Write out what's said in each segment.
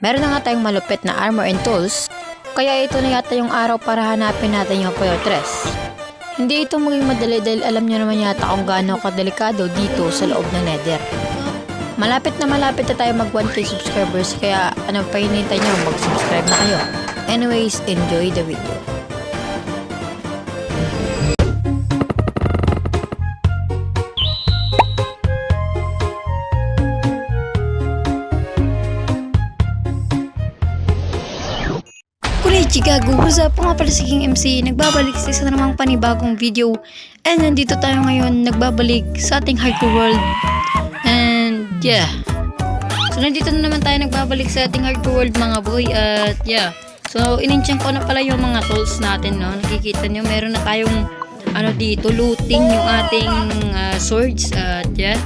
Meron na nga tayong malupit na armor and tools, kaya ito na yata yung araw para hanapin natin yung fortress. Hindi ito maging madali dahil alam nyo naman yata kung gaano kadelikado dito sa loob ng Nether. Malapit na tayo mag 1k subscribers, kaya ano pa hinihintay nyo, mag-subscribe na kayo. Anyways, enjoy the video. Gago, what's up? Nga pala si King MC, nagbabalik sa isa namang panibagong video. And nandito tayo ngayon, nagbabalik sa ating hardcore world. And yeah, so nandito na naman tayo nagbabalik sa ating hardcore world mga boy. At yeah, so in-enchant ko na pala yung mga tools natin, no? Nakikita nyo, meron na tayong ano dito, looting yung ating swords. At yeah,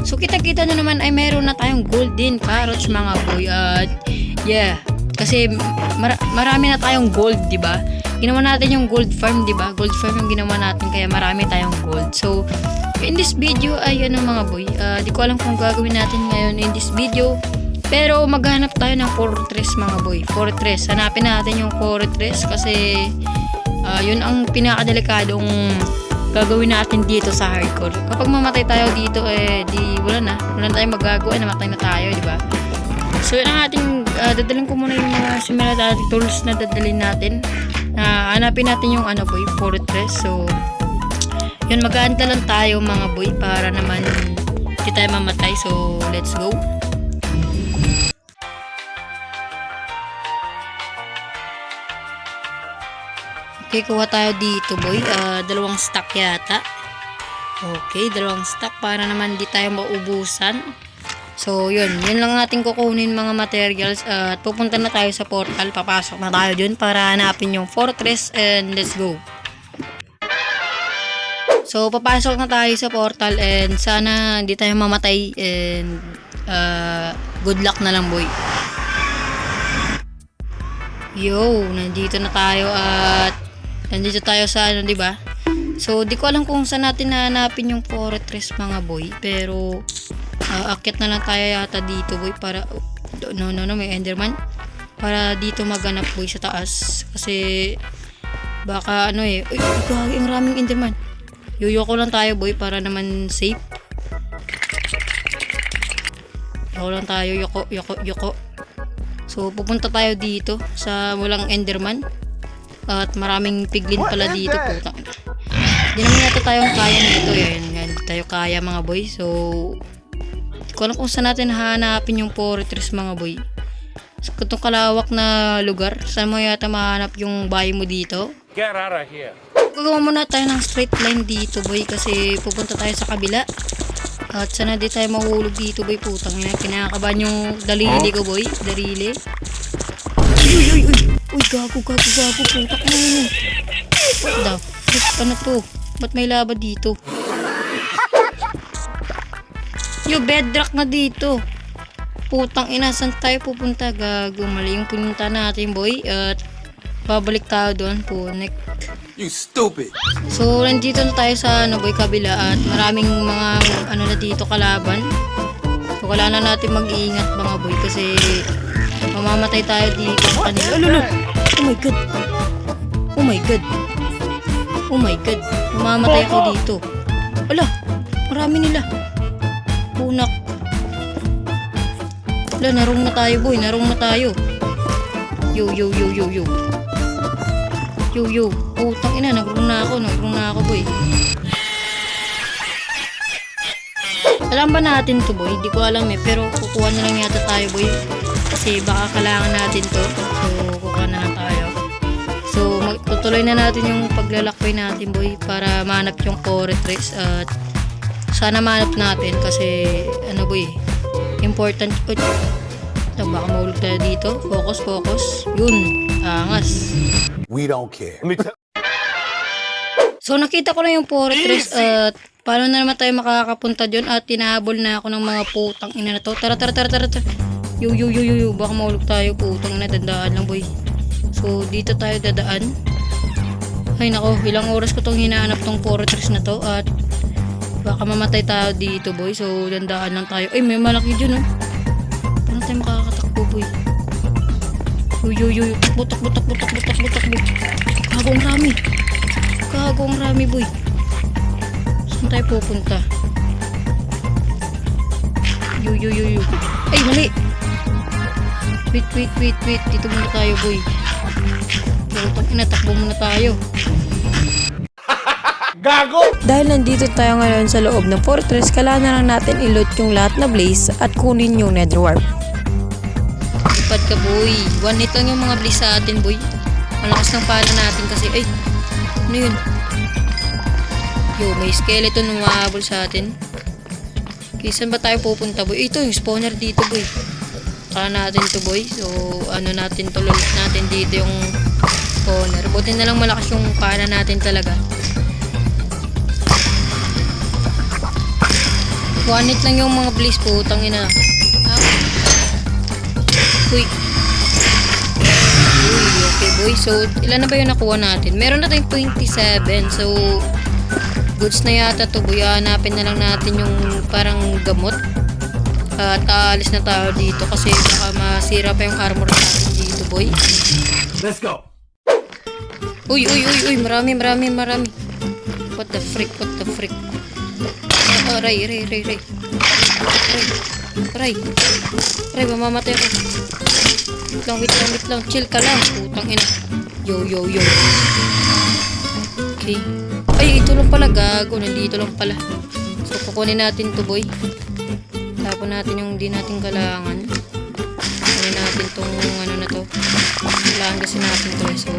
so kita-kita nyo naman ay meron na tayong golden carrots mga boy. At yeah, kasi marami na tayong gold, 'di ba? Ginawa natin yung gold farm, 'di ba? Gold farm yung ginawa natin kaya marami tayong gold. So, in this video ay ano mga boy, di ko alam kung gagawin natin ngayon in this video. Pero maghanap tayo ng fortress mga boy. Fortress. Hanapin natin yung fortress kasi yun ang pinakadelikadong gagawin natin dito sa hardcore. Kapag mamatay tayo dito di wala tayong magagawa, namatay na tayo, 'di ba? So yun ang ating dadalhin ko muna yung mga similar tools na dadalhin natin. Hanapin natin yung ano boy, fortress. So yun, mag-aanta lang tayo mga boy para naman hindi tayo mamatay. So let's go. Okay, kuha tayo dito boy, dalawang stack yata. Okay, dalawang stack para naman di tayo maubusan. So yun lang natin kukunin mga materials at pupunta na tayo sa portal. Papasok na tayo dun para hanapin yung fortress and let's go. So papasok na tayo sa portal and sana hindi tayo mamatay and good luck na lang boy. Yo, nandito na tayo at nandito tayo sa ano, 'di ba? So di ko alam kung saan natin hahanapin yung fortress mga boy, pero akit na lang tayo yata dito boy para no may enderman para dito maganap boy sa taas kasi baka ano uy gagi, ang raming enderman. Yuyoko lang tayo boy para naman safe. Yoko lang tayo, yoko. So pupunta tayo dito sa walang enderman at maraming piglin pala dito, puta. Hindi naman yata tayong kaya nito, yan tayo kaya mga boy. So kung saan natin hahanapin yung fortress mga boy. Sa itong kalawak na lugar, saan mo yata mahanap yung bahay mo dito? Get out of here. Gagawa muna tayo ng straight line dito boy kasi pupunta tayo sa kabila. At sana di tayo mahulog dito boy, putang ina. Kinakabahan yung dalili ko boy, dalili. Uy, gago, putak na yun. What the frick, ano to? Ba't may laba dito? Yo, bedrock na dito. Putang ina, saan tayo pupunta? Gago, mali yung punta natin boy. At babalik tayo doon, punek. You stupid. So nandito na tayo sa ano boy, kabila. At maraming mga ano na dito kalaban. So kailangan na natin mag-iingat mga boy kasi mamamatay tayo dito sa kanila. Oh my god, mamamatay ako dito. Ala, marami nila. Punak. Wala, narong na tayo boy, Yo. Putang ina, nagrong na ako boy. Alam ba natin to boy? Di ko alam pero kukuha na lang yata tayo boy. Kasi baka kailangan natin to. So kukuha na lang tayo. So tutuloy na natin yung paglalakbay natin boy para mahanap yung fortress at sana mahanap natin kasi ano boy, important. Ito, baka mahulog tayo dito. Focus. Yun, angas. We don't care. So nakita ko na yung fortress at paano na naman tayo makakapunta dyan at tinahabol na ako ng mga putang ina na to. Tara. Yo, baka mahulog tayo, putang ina, dandaan lang boy. So dito tayo dadaan. Ay nako, ilang oras ko tong hinahanap tong fortress na to at baka mamatay tayo dito boy. So dandaan lang tayo. Ay, may malaki dyan oh. Paano tayo makakatakbo boy? Uy. Takbo. Gago, ang rami, boy. Saan tayo pupunta? Uy. Ay, mali. Wait. Dito muna tayo, boy. Takbo muna tayo. Gago! Dahil nandito tayo ngayon sa loob ng fortress, kailangan na lang natin i-loot yung lahat na blaze at kunin yung nether warp. Lipad ka, boy. 1 hit lang yung mga blaze sa atin, boy. Malakas ng pala natin kasi. Ay, ano yun? Yo, may skeleton na mahabol sa atin. Okay, saan ba tayo pupunta, boy? Ito, yung spawner dito, boy. Kaya natin to, boy. So, ano natin to, loot natin dito yung spawner. Buti na lang malakas yung pana natin talaga. 1 hit lang yung mga blaze, putang ina. Uy, okay, boy. So, ilan na ba yung nakuha natin? Meron na tayong 27. So, goods na yata to, boy. Hanapin na lang natin yung parang gamot. At aalis na tayo dito kasi baka masira pa yung armor natin dito, boy. Let's go! Uy. Marami. What the frick? Ray, mamamatay ako. Wait lang. Chill ka lang. Putang ina. Yo. Okay. Ay, ito lang pala. Gago. Nandito lang pala. So, kukunin natin to, boy. Tapon natin yung di natin kailangan. Kukunin natin tong ano na to. Kailangan kasi natin to. So,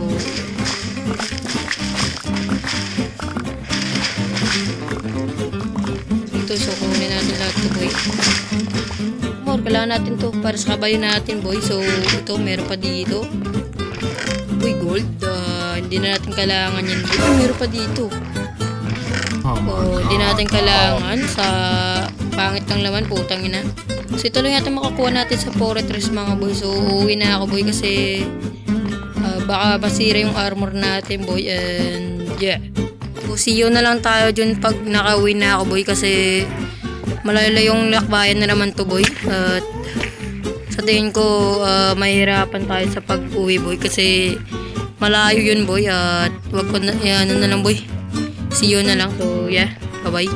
so kunin natin lahat to, boy. More, kailangan natin to para sa kabayo natin, boy. So ito, meron pa dito. Uy, gold. Hindi na natin kailangan yan dito. Meron pa dito. Hindi natin kailangan sa pangit lang laman, putang ina. So ito lang natin makakuha natin sa fortress, mga boy. So uuwi na ako, boy, kasi baka masira yung armor natin, boy. And yeah, so see you na lang tayo dun pag nakauwi na ako, boy, kasi malayo yung lakbayan na naman to, boy. At sa tingin ko mahirapan tayo sa pag-uwi, boy, kasi malayo yun, boy. At wag ko na, ano na lang, boy. See you na lang. So yeah, bye bye.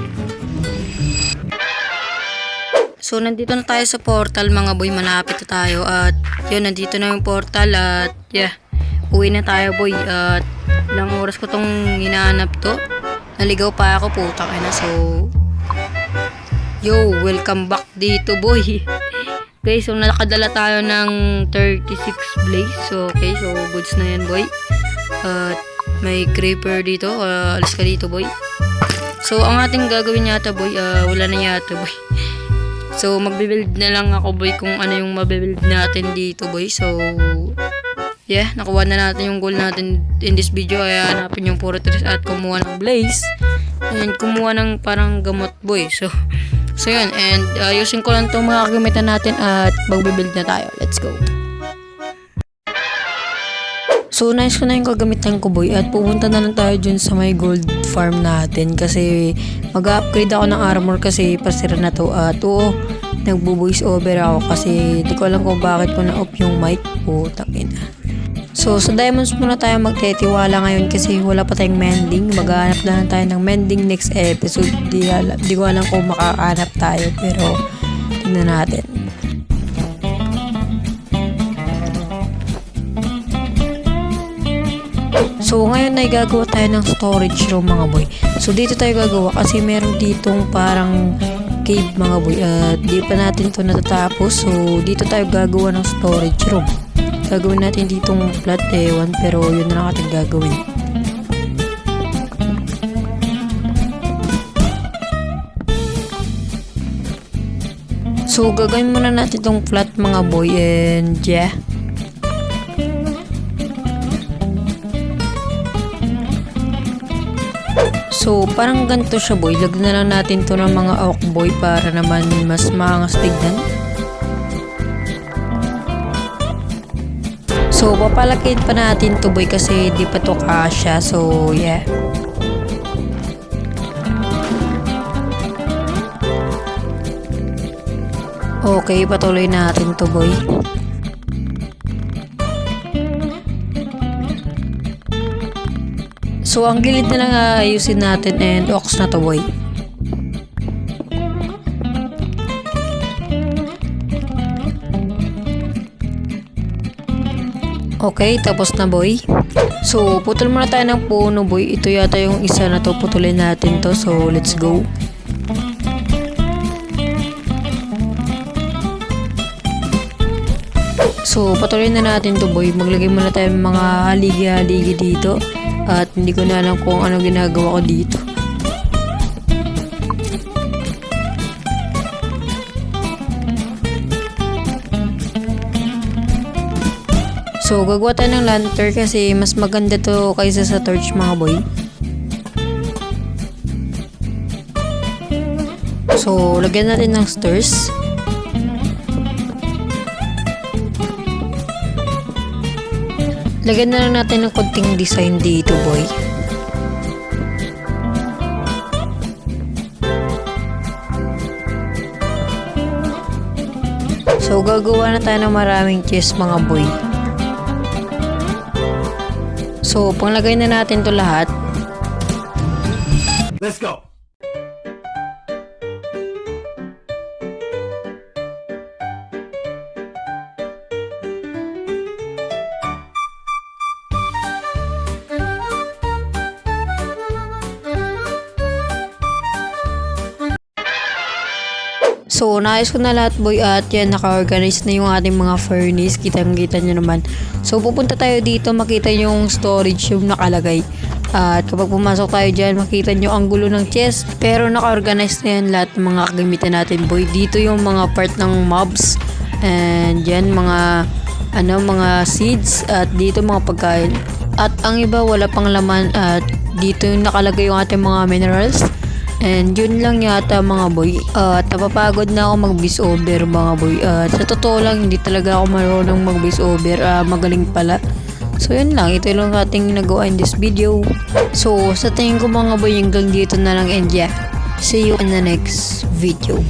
So nandito na tayo sa portal, mga boy. Malapit na tayo. At yun, nandito na yung portal. At yeah, uwi na tayo, boy. At ilang oras ko tong hinahanap to. Naligaw pa ako, putang ina. So yo, welcome back dito, boy. Okay, so nakadala tayo ng 36 blaze. So okay, so goods na yan, boy. At may creeper dito. Alis ka dito, boy. So ang ating gagawin yata, boy, wala na yata, boy. So magbe-build na lang ako, boy, kung ano yung mabe-build natin dito, boy. So yeah, nakuha na natin yung goal natin in this video. Kaya hanapin yung fortress at kumuha ng blaze. And kumuha ng parang gamot, boy. So yun. And ayusin ko lang itong mga kagamitan natin at magbe-build na tayo. Let's go. So nice ko na yung kagamitan ko, boy. At pupunta na lang tayo dun sa may gold farm natin. Kasi mag-upgrade ako ng armor kasi pasira na to. At oo, nagbo-voice over ako kasi di ko alam kung bakit ko na-off yung mic. Putang ina. So sa diamonds muna tayo magtetiwala ngayon kasi wala pa tayong mending. Maghahanap na lang tayo ng mending next episode. Di ko alam kung makakahanap tayo, pero tingnan natin. So ngayon ay gagawa tayo ng storage room, mga boy. So dito tayo gagawa kasi meron ditong parang cave, mga boy. At di pa natin to natatapos. So dito tayo gagawa ng storage room. Gagawin natin ditong flat ewan, pero yun na lang ating gagawin. So gagawin muna natin itong flat, mga boy, and yeah. So parang ganito siya, boy. Lagyan na lang natin to ng mga oak, boy, para naman mas maangas tignan. So, papalakihin pa natin to, boy, kasi di pa to kasya. So, yeah. Okay, patuloy natin to, boy. So ang gilid na lang ayusin natin and ox na to boy. Okay, tapos na boy. So, putol muna tayo ng puno boy. Ito yata yung isa na to. Putulin natin to. So, let's go. So, patuloy na natin to boy. Maglagay muna tayo ng mga haligi-haligi dito. At hindi ko na alam kung ano ginagawa ko dito. So, gagawa tayo ng lantern kasi mas maganda to kaysa sa torch mga boy. So, lagyan natin ng stairs. Lagyan na lang natin ng konting design dito boy. So, gagawa na tayo ng maraming chest mga boy. So, panglagay na natin to lahat. Let's go. So, naayos ko na lahat boy at yan, naka-organize na yung ating mga furnace. Kitang-kita nyo naman. So, pupunta tayo dito, makita yung storage yung nakalagay. At kapag pumasok tayo dyan, makita nyo ang gulo ng chest. Pero naka-organize na yan lahat ng mga kagamitan natin boy. Dito yung mga part ng mobs. And yan, mga seeds. At dito mga pagkain. At ang iba wala pang laman. At dito yung nakalagay yung ating mga minerals. And yun lang yata mga boy. At napapagod na ako mag-voice over mga boy. Sa totoo lang, hindi talaga ako marunong mag-voice over. Magaling pala. So yun lang, ito lang ating nagawa in this video. So sa tingin ko mga boy, hanggang dito na lang and yeah. See you in the next video.